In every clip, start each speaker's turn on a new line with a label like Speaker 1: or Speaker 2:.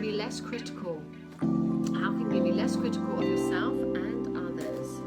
Speaker 1: you be less critical? How can you be less critical of yourself and others?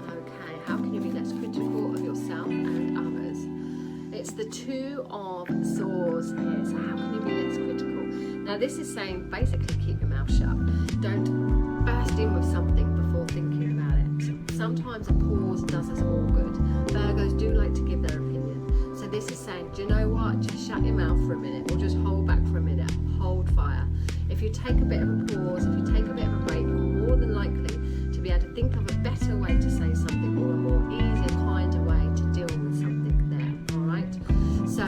Speaker 1: Okay, how can you be less critical of yourself and others? It's the Two of Swords here, so how can you be less critical? Now this is saying basically keep your mouth shut. Don't burst in with something before thinking about it. Sometimes a pause does us all good. Virgos do like to give their opinion. So this is saying, do you know what? Just shut your mouth for a minute, or just hold back for a minute. Hold fire. If you take a bit of a pause, if you take a bit of a break, you're more than likely to be able to think of a better way to say something, or a more easier, kinder way to deal with something there. All right. So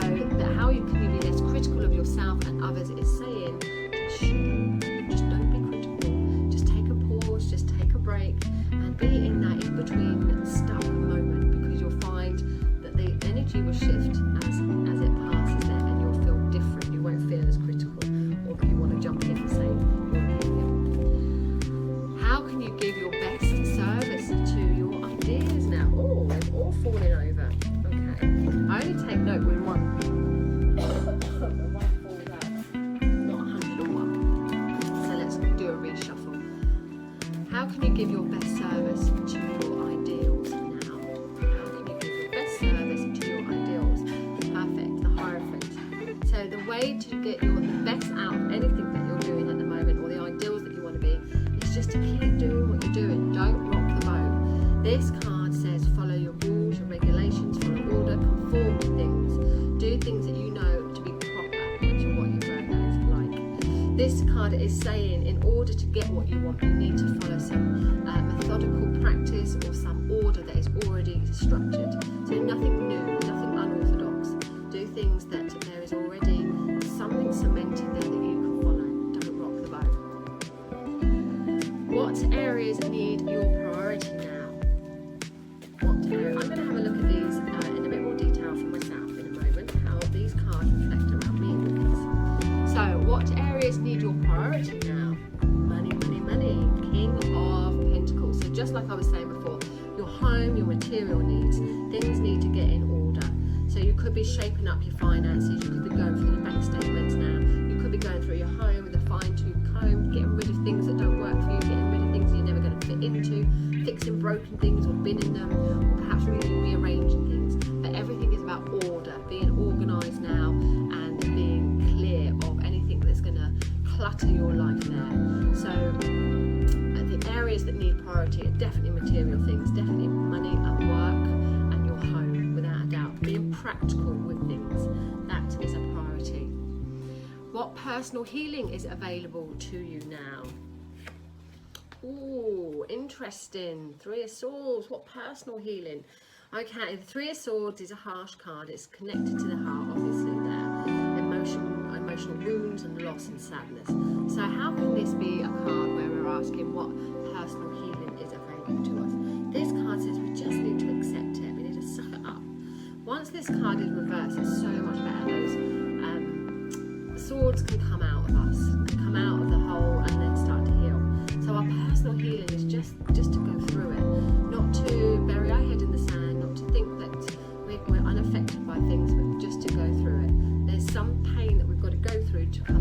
Speaker 1: how you can you be less critical of yourself and others is saying, just don't be critical. Just take a pause. Just take a break, and be in that in between stuck moment, because you'll find that the energy will shift as it passes there, and you'll feel different. You won't feel as critical. Or if you want to jump in and say your opinion. How can you give your best service to your ideas now? Oh, they've all fallen over. Okay. I only take note when one falls out. Not 101. So let's do a reshuffle. How can you give your best service to your ideals now? How can you give your best service to your ideals? Perfect. The Hierophant. So the way to get the best out of anything that you're doing at the moment, or the ideals that you want to be, is just to keep doing what you're doing. Don't rock the boat. This card says follow your rules, your regulations, follow order, conform to things, do things that you know to be proper, which is what your Virgo is like. This card is saying in order to get what you want, you need to follow some methodical practice or some order that is already structured. So nothing new, nothing unorthodox. Do things that there is already something cemented there that you can follow. Don't rock the boat. What areas need your priority now? What area? I'm going to have a look at these in a bit more detail for myself in a moment, how these cards reflect around me and things. So, what areas need your priority now? Money, money, money. King of Pentacles. So just like I was saying before, your home, your material needs, things need to get in order. So you could be shaping up your finances, you could be going through your bank statements now, you could be going through your home with a fine-tooth comb, getting rid of things that don't work for you, getting rid of things that you're never going to fit into, fixing broken things or binning them, or perhaps really rearranging things. But everything is about order, being organised now and being clear of anything that's going to clutter your life there. So the areas that need priority are definitely material things, definitely money and work and your home, without a doubt. Being practical with things, that is a priority. What personal healing is available to you now? Ooh, interesting. Three of Swords. What personal healing? Okay, the Three of Swords is a harsh card. It's connected to the heart, obviously, there. Emotional wounds and loss and sadness. So how can this be a card where we're asking what personal healing is available to us? This card says we just need to accept it. We need to suck it up. Once this card is reversed, it's so much better. Those swords can come out of us, can come out of the hole and then start to heal. So our personal healing is just to go through it, not to bury our head in the sand, not to think that we're unaffected by things, but just to go through it. There's some pain that we've got to go through to come